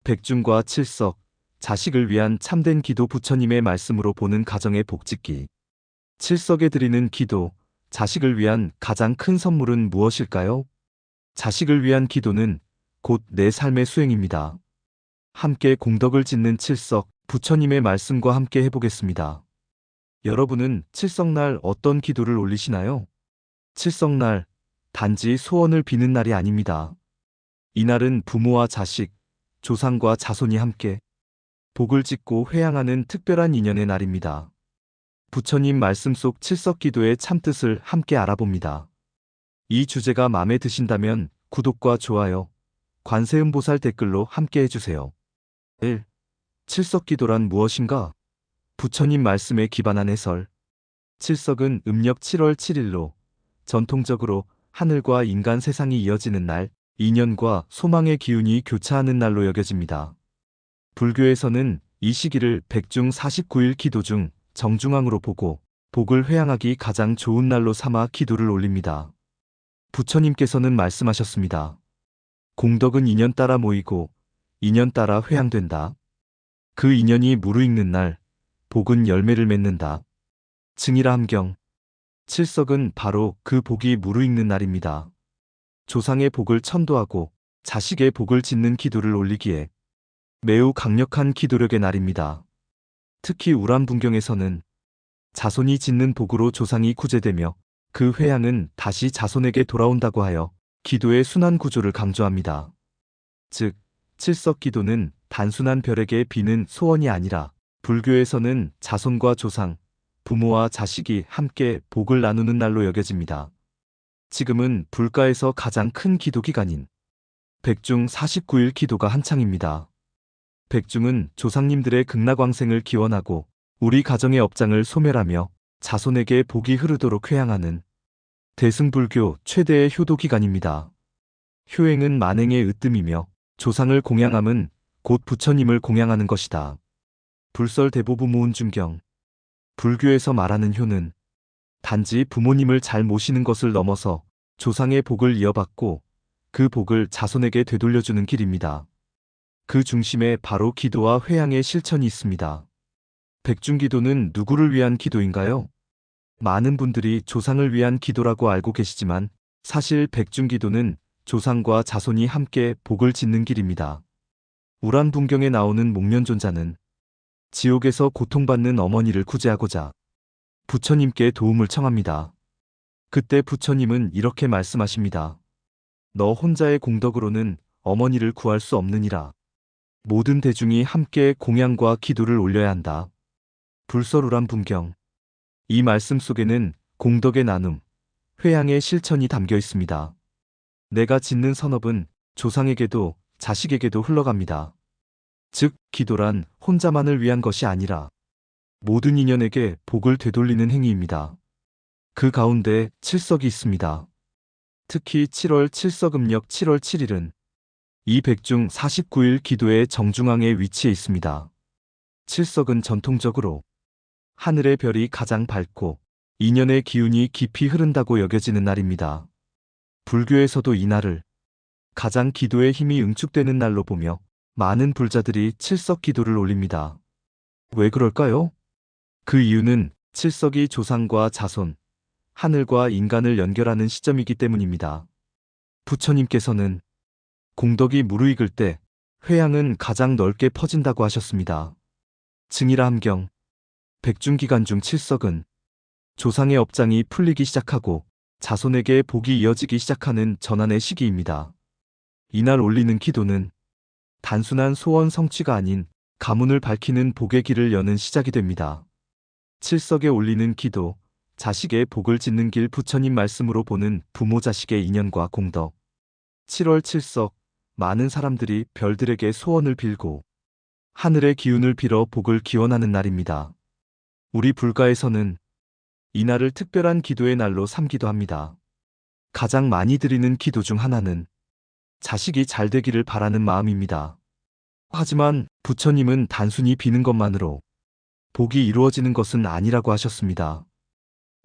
백중과 칠석, 자식을 위한 참된 기도 부처님의 말씀으로 보는 가정의 복짓기. 칠석에 드리는 기도, 자식을 위한 가장 큰 선물은 무엇일까요? 자식을 위한 기도는 곧 내 삶의 수행입니다. 함께 공덕을 짓는 칠석, 부처님의 말씀과 함께 해보겠습니다. 여러분은 칠석날 어떤 기도를 올리시나요? 칠석날, 단지 소원을 비는 날이 아닙니다. 이날은 부모와 자식, 조상과 자손이 함께 복을 짓고 회양하는 특별한 인연의 날입니다. 부처님 말씀 속 칠석 기도의 참뜻을 함께 알아봅니다. 이 주제가 마음에 드신다면 구독과 좋아요, 관세음보살 댓글로 함께 해주세요. 1. 칠석 기도란 무엇인가? 부처님 말씀에 기반한 해설. 칠석은 음력 7월 7일로 전통적으로 하늘과 인간 세상이 이어지는 날, 인연과 소망의 기운이 교차하는 날로 여겨집니다. 불교에서는 이 시기를 백중 49일 기도 중 정중앙으로 보고 복을 회양하기 가장 좋은 날로 삼아 기도를 올립니다. 부처님께서는 말씀하셨습니다. 공덕은 인연 따라 모이고 인연 따라 회양된다. 그 인연이 무르익는 날, 복은 열매를 맺는다. 증이라 함경. 칠석은 바로 그 복이 무르익는 날입니다. 조상의 복을 천도하고 자식의 복을 짓는 기도를 올리기에 매우 강력한 기도력의 날입니다. 특히 우람분경에서는 자손이 짓는 복으로 조상이 구제되며 그 회양은 다시 자손에게 돌아온다고 하여 기도의 순환 구조를 강조합니다. 즉, 칠석 기도는 단순한 별에게 비는 소원이 아니라 불교에서는 자손과 조상, 부모와 자식이 함께 복을 나누는 날로 여겨집니다. 지금은 불가에서 가장 큰 기도 기간인 백중 49일 기도가 한창입니다. 백중은 조상님들의 극락왕생을 기원하고 우리 가정의 업장을 소멸하며 자손에게 복이 흐르도록 회양하는 대승불교 최대의 효도 기간입니다. 효행은 만행의 으뜸이며 조상을 공양함은 곧 부처님을 공양하는 것이다. 불설대보부모운중경. 불교에서 말하는 효는 단지 부모님을 잘 모시는 것을 넘어서 조상의 복을 이어받고 그 복을 자손에게 되돌려주는 길입니다. 그 중심에 바로 기도와 회양의 실천이 있습니다. 백중기도는 누구를 위한 기도인가요? 많은 분들이 조상을 위한 기도라고 알고 계시지만 사실 백중기도는 조상과 자손이 함께 복을 짓는 길입니다. 우란분경에 나오는 목련존자는 지옥에서 고통받는 어머니를 구제하고자 부처님께 도움을 청합니다. 그때 부처님은 이렇게 말씀하십니다. 너 혼자의 공덕으로는 어머니를 구할 수 없느니라. 모든 대중이 함께 공양과 기도를 올려야 한다. 불설우람분경. 이 말씀 속에는 공덕의 나눔, 회양의 실천이 담겨 있습니다. 내가 짓는 선업은 조상에게도 자식에게도 흘러갑니다. 즉, 기도란 혼자만을 위한 것이 아니라 모든 인연에게 복을 되돌리는 행위입니다. 그 가운데 칠석이 있습니다. 특히 7월 칠석음력 7월 7일은 이 백중 49일 기도의 정중앙에 위치해 있습니다. 칠석은 전통적으로 하늘의 별이 가장 밝고 인연의 기운이 깊이 흐른다고 여겨지는 날입니다. 불교에서도 이 날을 가장 기도의 힘이 응축되는 날로 보며 많은 불자들이 칠석 기도를 올립니다. 왜 그럴까요? 그 이유는 칠석이 조상과 자손, 하늘과 인간을 연결하는 시점이기 때문입니다. 부처님께서는 공덕이 무르익을 때 회양은 가장 넓게 퍼진다고 하셨습니다. 증이라 함경. 백중기간 중 칠석은 조상의 업장이 풀리기 시작하고 자손에게 복이 이어지기 시작하는 전환의 시기입니다. 이날 올리는 기도는 단순한 소원 성취가 아닌 가문을 밝히는 복의 길을 여는 시작이 됩니다. 칠석에 올리는 기도, 자식의 복을 짓는 길. 부처님 말씀으로 보는 부모 자식의 인연과 공덕. 7월 칠석, 많은 사람들이 별들에게 소원을 빌고 하늘의 기운을 빌어 복을 기원하는 날입니다. 우리 불가에서는 이날을 특별한 기도의 날로 삼기도 합니다. 가장 많이 드리는 기도 중 하나는 자식이 잘 되기를 바라는 마음입니다. 하지만 부처님은 단순히 비는 것만으로 복이 이루어지는 것은 아니라고 하셨습니다.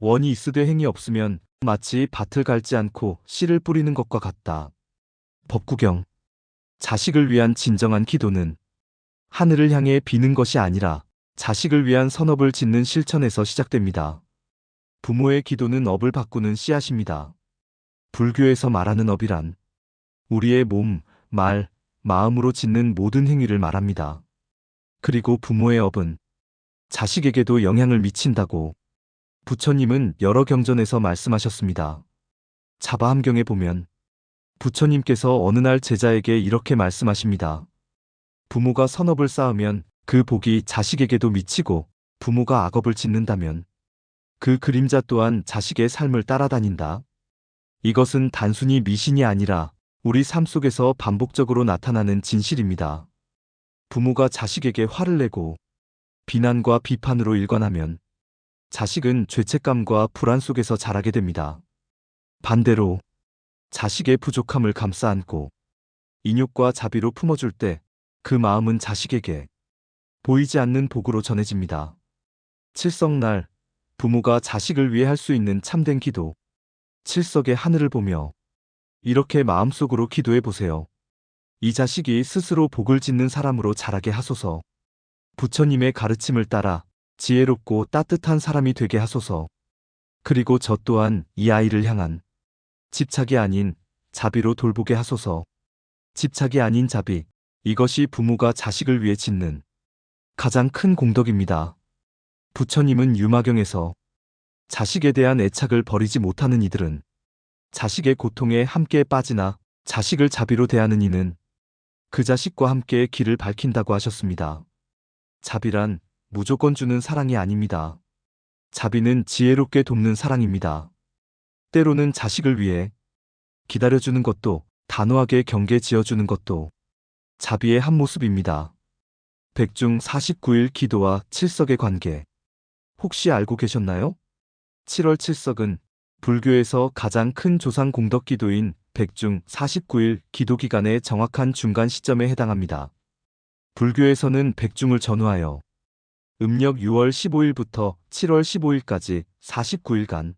원이 있으되 행이 없으면 마치 밭을 갈지 않고 씨를 뿌리는 것과 같다. 법구경. 자식을 위한 진정한 기도는 하늘을 향해 비는 것이 아니라 자식을 위한 선업을 짓는 실천에서 시작됩니다. 부모의 기도는 업을 바꾸는 씨앗입니다. 불교에서 말하는 업이란 우리의 몸, 말, 마음으로 짓는 모든 행위를 말합니다. 그리고 부모의 업은 자식에게도 영향을 미친다고 부처님은 여러 경전에서 말씀하셨습니다. 자바함경에 보면 부처님께서 어느 날 제자에게 이렇게 말씀하십니다. 부모가 선업을 쌓으면 그 복이 자식에게도 미치고 부모가 악업을 짓는다면 그 그림자 또한 자식의 삶을 따라다닌다. 이것은 단순히 미신이 아니라 우리 삶 속에서 반복적으로 나타나는 진실입니다. 부모가 자식에게 화를 내고 비난과 비판으로 일관하면 자식은 죄책감과 불안 속에서 자라게 됩니다. 반대로 자식의 부족함을 감싸 안고 인욕과 자비로 품어줄 때 그 마음은 자식에게 보이지 않는 복으로 전해집니다. 칠석날, 부모가 자식을 위해 할 수 있는 참된 기도. 칠석의 하늘을 보며 이렇게 마음속으로 기도해 보세요. 이 자식이 스스로 복을 짓는 사람으로 자라게 하소서. 부처님의 가르침을 따라 지혜롭고 따뜻한 사람이 되게 하소서. 그리고 저 또한 이 아이를 향한 집착이 아닌 자비로 돌보게 하소서. 집착이 아닌 자비, 이것이 부모가 자식을 위해 짓는 가장 큰 공덕입니다. 부처님은 유마경에서 자식에 대한 애착을 버리지 못하는 이들은 자식의 고통에 함께 빠지나 자식을 자비로 대하는 이는 그 자식과 함께 길을 밝힌다고 하셨습니다. 자비란 무조건 주는 사랑이 아닙니다. 자비는 지혜롭게 돕는 사랑입니다. 때로는 자식을 위해 기다려주는 것도 단호하게 경계 지어주는 것도 자비의 한 모습입니다. 백중 49일 기도와 칠석의 관계. 혹시 알고 계셨나요? 7월 칠석은 불교에서 가장 큰 조상 공덕 기도인 백중 49일 기도 기간의 정확한 중간 시점에 해당합니다. 불교에서는 백중을 전후하여 음력 6월 15일부터 7월 15일까지 49일간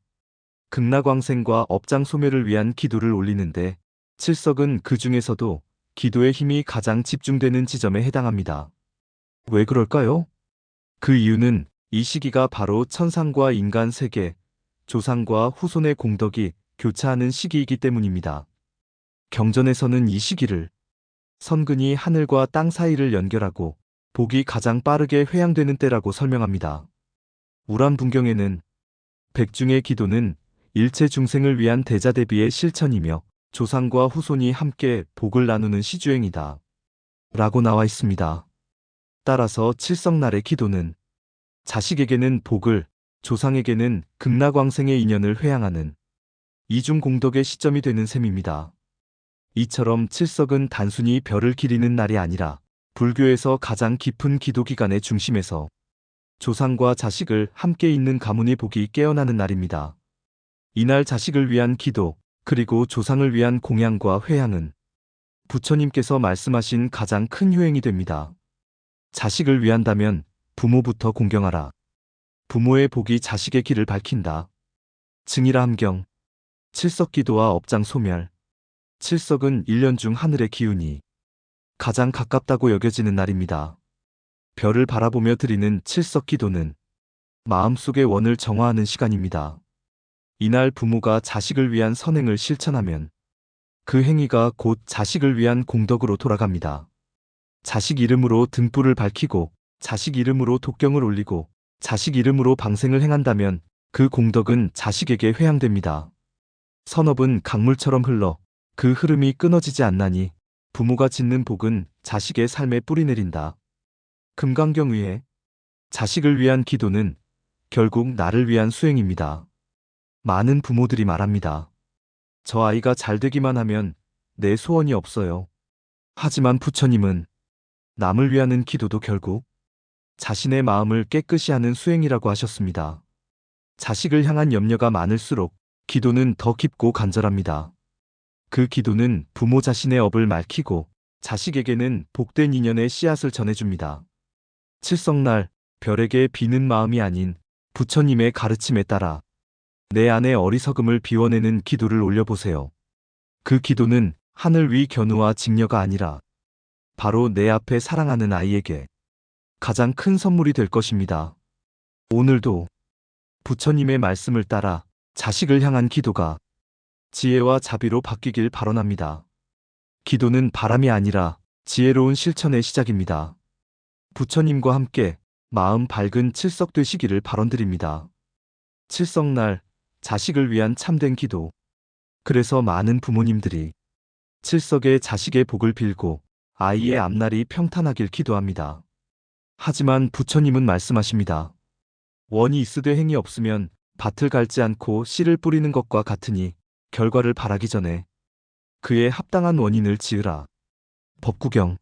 극락왕생과 업장 소멸을 위한 기도를 올리는데 칠석은 그 중에서도 기도의 힘이 가장 집중되는 지점에 해당합니다. 왜 그럴까요? 그 이유는 이 시기가 바로 천상과 인간 세계, 조상과 후손의 공덕이 교차하는 시기이기 때문입니다. 경전에서는 이 시기를 선근이 하늘과 땅 사이를 연결하고 복이 가장 빠르게 회양되는 때라고 설명합니다. 우람분경에는 백중의 기도는 일체 중생을 위한 대자대비의 실천이며 조상과 후손이 함께 복을 나누는 시주행이다 라고 나와 있습니다. 따라서 칠석날의 기도는 자식에게는 복을, 조상에게는 극락왕생의 인연을 회양하는 이중 공덕의 시점이 되는 셈입니다. 이처럼 칠석은 단순히 별을 기리는 날이 아니라 불교에서 가장 깊은 기도 기간의 중심에서 조상과 자식을 함께 잇는 가문의 복이 깨어나는 날입니다. 이날 자식을 위한 기도, 그리고 조상을 위한 공양과 회양은 부처님께서 말씀하신 가장 큰 효행이 됩니다. 자식을 위한다면 부모부터 공경하라. 부모의 복이 자식의 길을 밝힌다. 증이라 함경. 칠석기도와 업장 소멸. 칠석은 1년 중 하늘의 기운이 가장 가깝다고 여겨지는 날입니다. 별을 바라보며 드리는 칠석기도는 마음속의 원을 정화하는 시간입니다. 이날 부모가 자식을 위한 선행을 실천하면 그 행위가 곧 자식을 위한 공덕으로 돌아갑니다. 자식 이름으로 등불을 밝히고 자식 이름으로 독경을 올리고 자식 이름으로 방생을 행한다면 그 공덕은 자식에게 회양됩니다. 선업은 강물처럼 흘러 그 흐름이 끊어지지 않나니 부모가 짓는 복은 자식의 삶에 뿌리내린다. 금강경의에 자식을 위한 기도는 결국 나를 위한 수행입니다. 많은 부모들이 말합니다. 저 아이가 잘 되기만 하면 내 소원이 없어요. 하지만 부처님은 남을 위하는 기도도 결국 자신의 마음을 깨끗이 하는 수행이라고 하셨습니다. 자식을 향한 염려가 많을수록 기도는 더 깊고 간절합니다. 그 기도는 부모 자신의 업을 맑히고 자식에게는 복된 인연의 씨앗을 전해줍니다. 칠석날 별에게 비는 마음이 아닌 부처님의 가르침에 따라 내 안의 어리석음을 비워내는 기도를 올려보세요. 그 기도는 하늘 위 견우와 직녀가 아니라 바로 내 앞에 사랑하는 아이에게 가장 큰 선물이 될 것입니다. 오늘도 부처님의 말씀을 따라 자식을 향한 기도가 지혜와 자비로 바뀌길 바라옵니다. 기도는 바람이 아니라 지혜로운 실천의 시작입니다. 부처님과 함께 마음 밝은 칠석 되시기를 바람드립니다. 칠석날 자식을 위한 참된 기도. 그래서 많은 부모님들이 칠석에 자식의 복을 빌고 아이의 앞날이 평탄하길 기도합니다. 하지만 부처님은 말씀하십니다. 원이 있으되 행이 없으면 밭을 갈지 않고 씨를 뿌리는 것과 같으니 결과를 바라기 전에 그에 합당한 원인을 지으라. 법구경.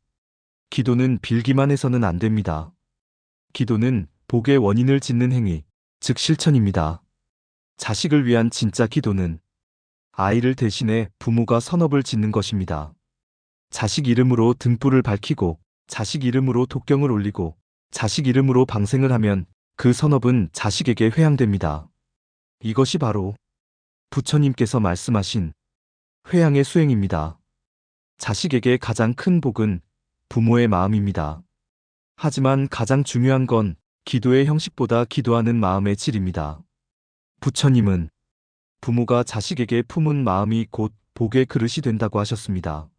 기도는 빌기만 해서는 안 됩니다. 기도는 복의 원인을 짓는 행위, 즉 실천입니다. 자식을 위한 진짜 기도는 아이를 대신해 부모가 선업을 짓는 것입니다. 자식 이름으로 등불을 밝히고 자식 이름으로 독경을 올리고 자식 이름으로 방생을 하면 그 선업은 자식에게 회향됩니다. 이것이 바로 부처님께서 말씀하신 회향의 수행입니다. 자식에게 가장 큰 복은 부모의 마음입니다. 하지만 가장 중요한 건 기도의 형식보다 기도하는 마음의 질입니다. 부처님은 부모가 자식에게 품은 마음이 곧 복의 그릇이 된다고 하셨습니다.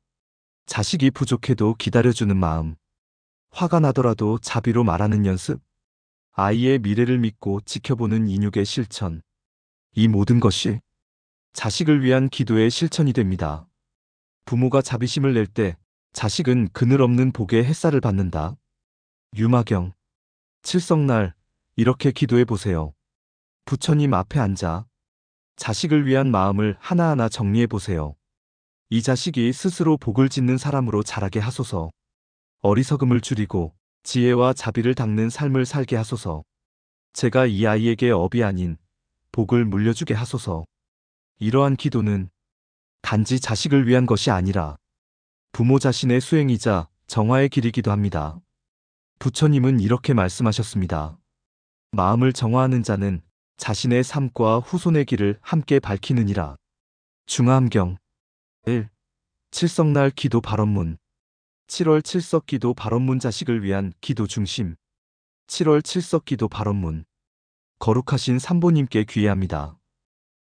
자식이 부족해도 기다려주는 마음, 화가 나더라도 자비로 말하는 연습, 아이의 미래를 믿고 지켜보는 인육의 실천, 이 모든 것이 자식을 위한 기도의 실천이 됩니다. 부모가 자비심을 낼 때 자식은 그늘 없는 복의 햇살을 받는다. 유마경. 칠석날 이렇게 기도해 보세요. 부처님 앞에 앉아 자식을 위한 마음을 하나하나 정리해 보세요. 이 자식이 스스로 복을 짓는 사람으로 자라게 하소서. 어리석음을 줄이고 지혜와 자비를 닦는 삶을 살게 하소서. 제가 이 아이에게 업이 아닌 복을 물려주게 하소서. 이러한 기도는 단지 자식을 위한 것이 아니라 부모 자신의 수행이자 정화의 길이기도 합니다. 부처님은 이렇게 말씀하셨습니다. 마음을 정화하는 자는 자신의 삶과 후손의 길을 함께 밝히느니라. 중화함경. 1. 칠석날 기도 발언문. 7월 칠석 기도 발언문. 자식을 위한 기도 중심. 7월 칠석 기도 발언문. 거룩하신 삼보님께 귀의합니다.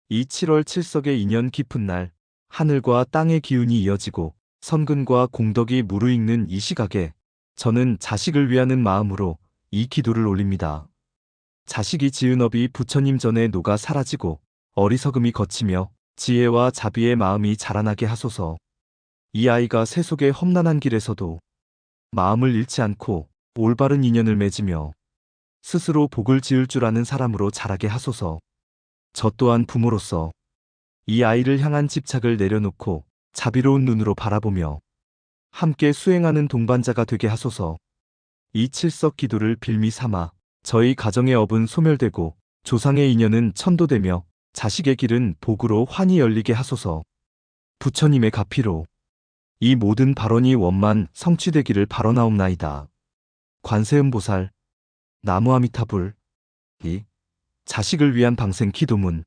이 7월 칠석의 인연 깊은 날, 하늘과 땅의 기운이 이어지고 선근과 공덕이 무르익는 이 시각에 저는 자식을 위하는 마음으로 이 기도를 올립니다. 자식이 지은 업이 부처님 전에 녹아 사라지고 어리석음이 걷히며 지혜와 자비의 마음이 자라나게 하소서. 이 아이가 세속의 험난한 길에서도 마음을 잃지 않고 올바른 인연을 맺으며 스스로 복을 지을 줄 아는 사람으로 자라게 하소서. 저 또한 부모로서 이 아이를 향한 집착을 내려놓고 자비로운 눈으로 바라보며 함께 수행하는 동반자가 되게 하소서. 이 칠석 기도를 빌미 삼아 저희 가정의 업은 소멸되고 조상의 인연은 천도되며 자식의 길은 복으로 환히 열리게 하소서. 부처님의 가피로 이 모든 발언이 원만 성취되기를 바라나옵나이다. 관세음보살. 나무아미타불. 2. 자식을 위한 방생 기도문.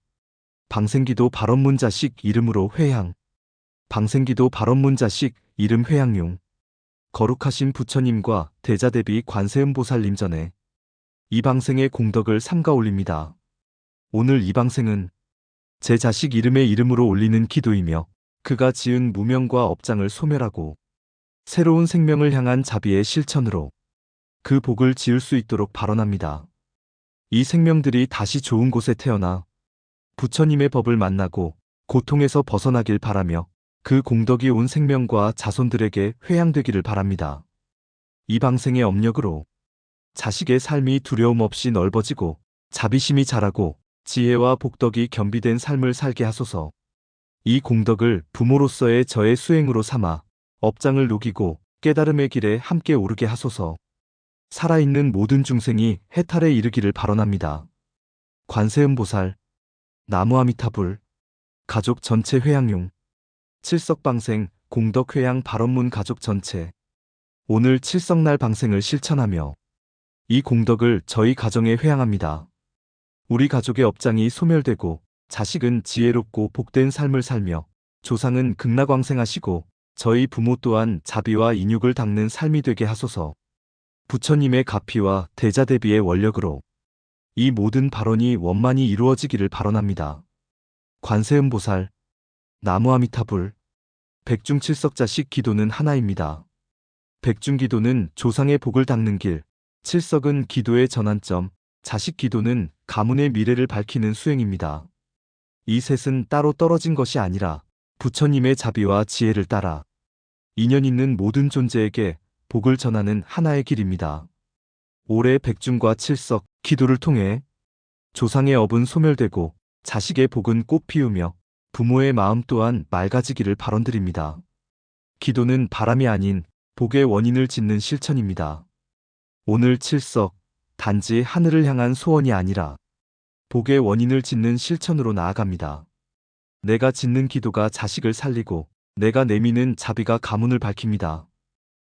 방생기도 발언문. 자식 이름으로 회향. 방생기도 발언문. 자식 이름 회향용. 거룩하신 부처님과 대자대비 관세음보살님 전에 이 방생의 공덕을 삼가 올립니다. 오늘 이 방생은 제 자식 이름의 이름으로 올리는 기도이며 그가 지은 무명과 업장을 소멸하고 새로운 생명을 향한 자비의 실천으로 그 복을 지을 수 있도록 발언합니다. 이 생명들이 다시 좋은 곳에 태어나 부처님의 법을 만나고 고통에서 벗어나길 바라며 그 공덕이 온 생명과 자손들에게 회향되기를 바랍니다. 이 방생의 업력으로 자식의 삶이 두려움 없이 넓어지고 자비심이 자라고 지혜와 복덕이 겸비된 삶을 살게 하소서. 이 공덕을 부모로서의 저의 수행으로 삼아 업장을 녹이고 깨달음의 길에 함께 오르게 하소서. 살아있는 모든 중생이 해탈에 이르기를 발언합니다. 관세음보살. 나무아미타불. 가족 전체 회향용. 칠석방생 공덕회향 발언문. 가족 전체. 오늘 칠석날 방생을 실천하며 이 공덕을 저희 가정에 회향합니다. 우리 가족의 업장이 소멸되고 자식은 지혜롭고 복된 삶을 살며 조상은 극락왕생하시고 저희 부모 또한 자비와 인육을 닦는 삶이 되게 하소서. 부처님의 가피와 대자대비의 원력으로 이 모든 발언이 원만히 이루어지기를 발언합니다. 관세음보살, 나무아미타불, 백중칠석자식 기도는 하나입니다. 백중기도는 조상의 복을 닦는 길, 칠석은 기도의 전환점, 자식 기도는 가문의 미래를 밝히는 수행입니다. 이 셋은 따로 떨어진 것이 아니라 부처님의 자비와 지혜를 따라 인연 있는 모든 존재에게 복을 전하는 하나의 길입니다. 올해 백중과 칠석, 기도를 통해 조상의 업은 소멸되고 자식의 복은 꽃 피우며 부모의 마음 또한 맑아지기를 발언드립니다. 기도는 바람이 아닌 복의 원인을 짓는 실천입니다. 오늘 칠석, 단지 하늘을 향한 소원이 아니라 복의 원인을 짓는 실천으로 나아갑니다. 내가 짓는 기도가 자식을 살리고 내가 내미는 자비가 가문을 밝힙니다.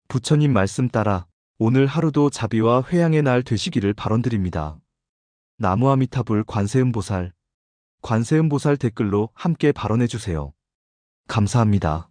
부처님 말씀 따라 오늘 하루도 자비와 회양의 날 되시기를 발언드립니다. 나무아미타불 관세음보살, 관세음보살 댓글로 함께 발언해주세요. 감사합니다.